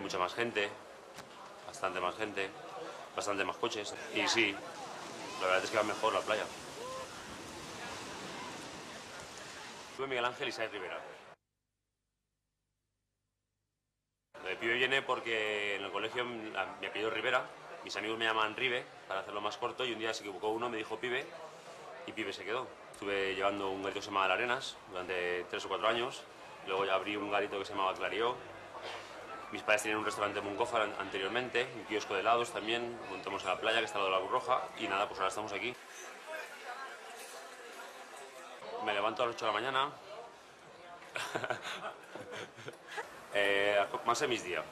mucha más gente, bastante más coches. Y sí, la verdad es que va mejor la playa. Soy Miguel Ángel Isaac Rivera. Lo de pibe viene porque en el colegio mi apellido es Rivera, mis amigos me llaman Ribe, para hacerlo más corto, y un día se equivocó uno, me dijo pibe, y pibe se quedó. Estuve llevando un garito que se llamaba Las Arenas durante 3 o 4 años, luego ya abrí un garito que se llamaba Clarió. Mis padres tenían un restaurante en Moncófar anteriormente, un kiosco de helados también, montamos a la playa que está al lado de la Cruz Roja, y nada, pues ahora estamos aquí. Me levanto a las 8 de la mañana, comença a migdia,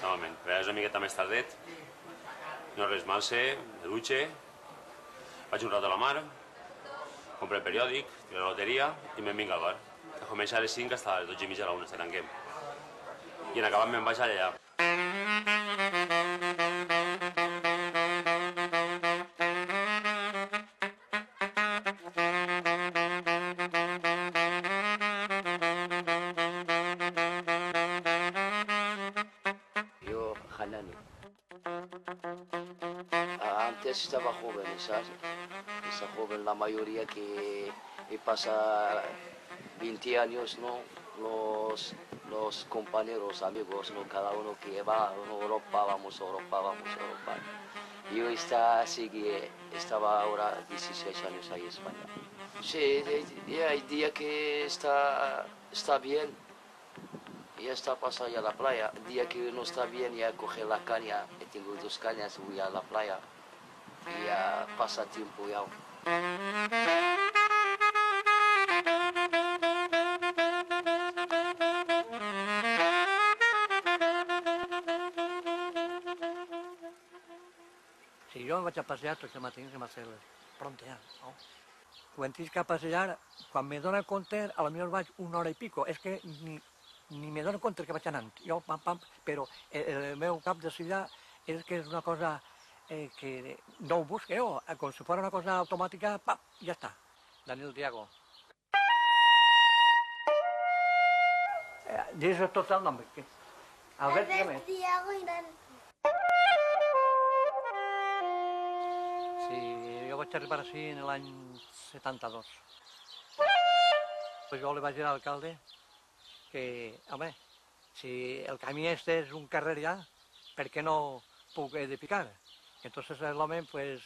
normalment. A vegades una miqueta més tardet, no res, m'alce, me dutxe, vaig un rato a la mar, compro el periòdic, tiro la loteria i me'n vinc al bar. Que comença a les 5 fins a les 12 i mitja a la 1, se tanquem. I en acabat me'n vaig allà. Antes estaba joven, ¿sabes? Está joven la mayoría que pasa 20 años, ¿no? Los compañeros, amigos, ¿no? Cada uno que va a Europa, vamos a Europa, vamos a Europa. Yo estaba ahora 16 años ahí en España. Sí, hay día que está bien. Ya está pasado ya a la playa. El día que no está bien ya coge la caña. Tengo 2 cañas, voy a la playa. Y ya pasa tiempo ya. Si jo vaig a passejar tots els matins, que m'ha prontear, no? Quan tinc que passejar, quan me dono compte, a lo millor vaig 1 hora i pico. És que ni me dono compte que vaig anant. Jo, pam, però el meu cap de ciutat és que és una cosa que no ho busco jo. Com si fos una cosa automàtica, pam, ja està. Daniel Diago. Digues tot el nom. Albert Diago i Dan. Sí, jo vaig arribar així en l'any 72. Pues jo li vaig dir a l'alcalde que, home, si el camí este és un carrer ja, per què no puc edificar? Entonces l'home, pues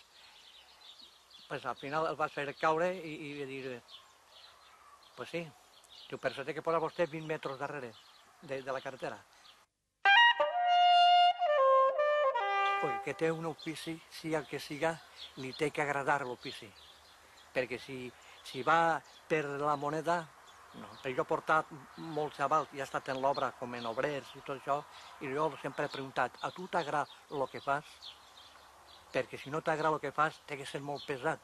al final el va fer caure i va dir, pues sí, diu, però s'ha de posar vostè 20 metres darrere de la carretera. Perquè que té un ofici, sigui el que siga, li té que agradar l'ofici. Perquè si va per la moneda, no. Però jo he portat molts xavals, i he estat en l'obra com en obrers i tot això, i jo sempre he preguntat, a tu t'agrada el que fas? Perquè si no t'agrada el que fas, té que ser molt pesat.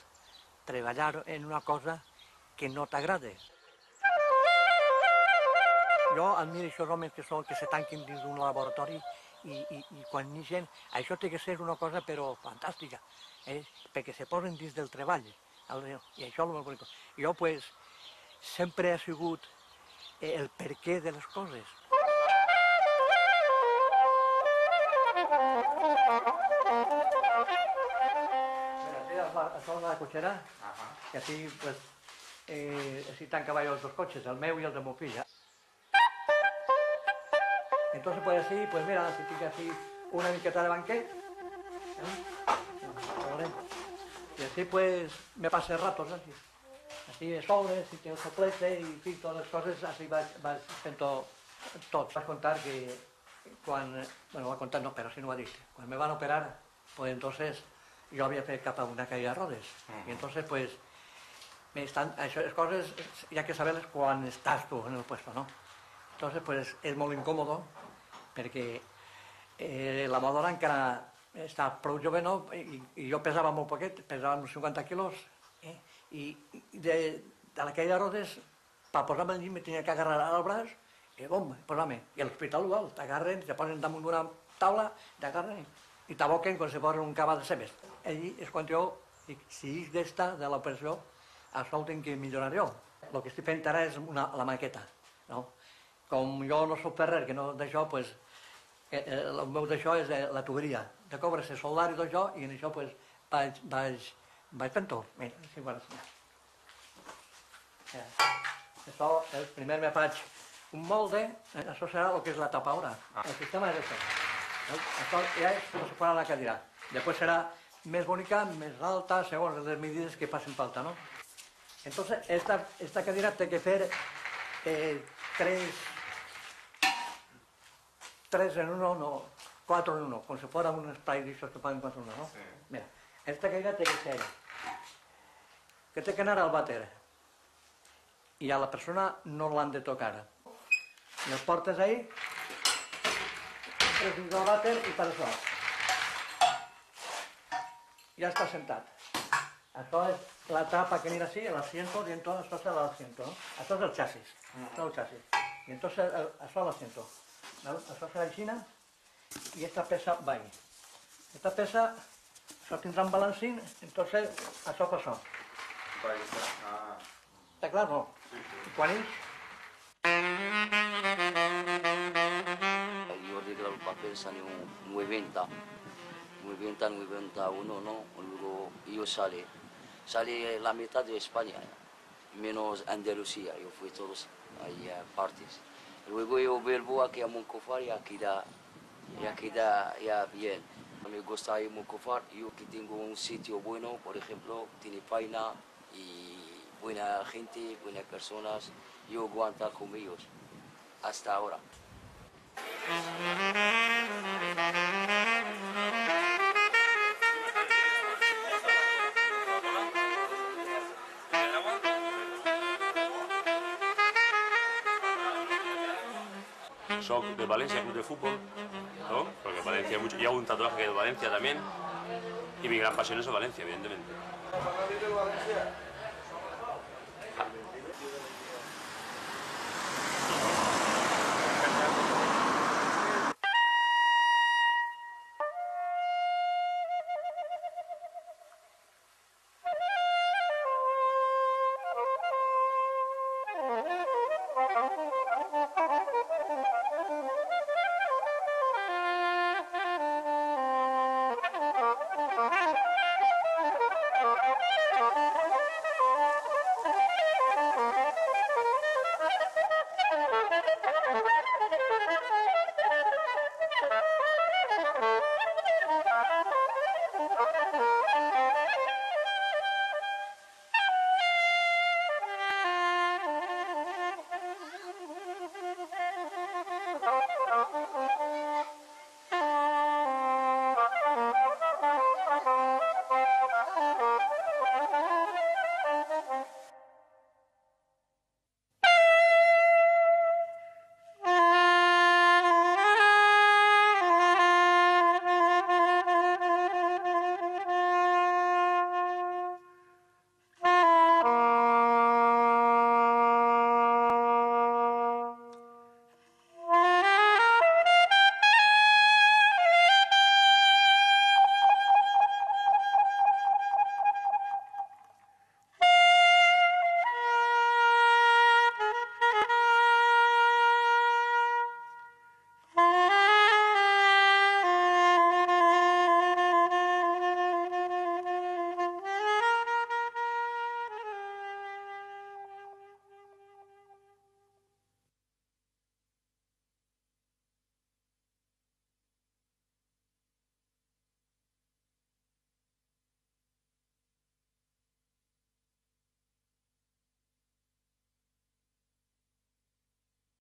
Treballar en una cosa que no t'agrada. Jo admiro aquests homes que se tanquen dins d'un laboratori i quan neixen, això té que ser una cosa però fantàstica, perquè se posen dins del treball. I això és el més bonic. Jo, pues, sempre ha sigut el perquè de les coses. Això és la cotxera, que així, pues, així tancava jo els 2 cotxes, el meu i el de meu fill. Entonces, pues así, pues mira, si tinc así una miqueta de banquet, y así pues me pasé ratos así. Así de sobres, y tengo soplete, y en fin, todas les coses, así vaig fent tot. Vaig contar que quan, bueno, vaig contar no, però sí no ho ha dit. Quan me van operar, pues entonces jo havia fet cap a una caïda de rodes. Y entonces, pues, les coses hi ha que saber-les quan estàs tu en el puesto, ¿no? Entonces, pues, és molt incòmodo, perquè la Madora encara està prou jove, no? I jo pesava molt poquet, pesava uns 50 quilos, i de la caïda de rodes, per posar-me al llit me tenia que agarrar al braç, i bom, posar-me. I a l'hospital igual, t'agarren, te posen damunt d'una taula, t'agarren i t'aboquen com si fos un cava de cebes. Allí és quan jo dic, si és d'esta, de l'operació, això ho tinc que millorar jo. El que estic fent ara és la maqueta, no? Com jo no soc ferrer, que no d'això, doncs El meu d'això és la tuberia. De cobre se soldar i tot això, i en això pues, vaig fent-ho. Mira, si vols. Això, primer me faig un molde, això serà el que és la tapadora. El sistema és això. Això ja és com si fuera la cadira. Després serà més bonica, més alta, segons les medides que facin falta, ¿no? Entonces, esta cadira té que fer tres en uno, no, 4 en 1, com si fuera un spray d'aixòs que fan 4 en 1, no? Sí. Mira, esta cadira té que ser, que té que anar al vàter, i a la persona no l'han de tocar. I el portes ahí, entres dins del vàter i per això. Ja està sentat. Això és la tapa que mira así, el asiento, y entonces esto es el asiento, ¿no? Esto es el chasis, esto es el chasis. Y entonces eso es el asiento. ¿No? Eso serà aixina i esta pesa va ahí. Esta pesa, això tindrà un balancín, entonces això fa això. Està clar, no? I quan ix? Yo arreglo el papel, sale un 90, 91, ¿no? Luego yo sale la mitad de España, menos Andalucía, yo fui todos ahí partes. Luego yo vuelvo aquí a Moncofar y aquí queda ya bien. Me gusta ir a Moncofar, yo que tengo un sitio bueno, por ejemplo, tiene paina y buena gente, buenas personas, yo aguanto con ellos hasta ahora. Soc de Valencia, club de fútbol, ¿no? Porque Valencia hay mucho. Y hago un tatuaje que es de Valencia también. Y mi gran pasión es Valencia, evidentemente. Thank you.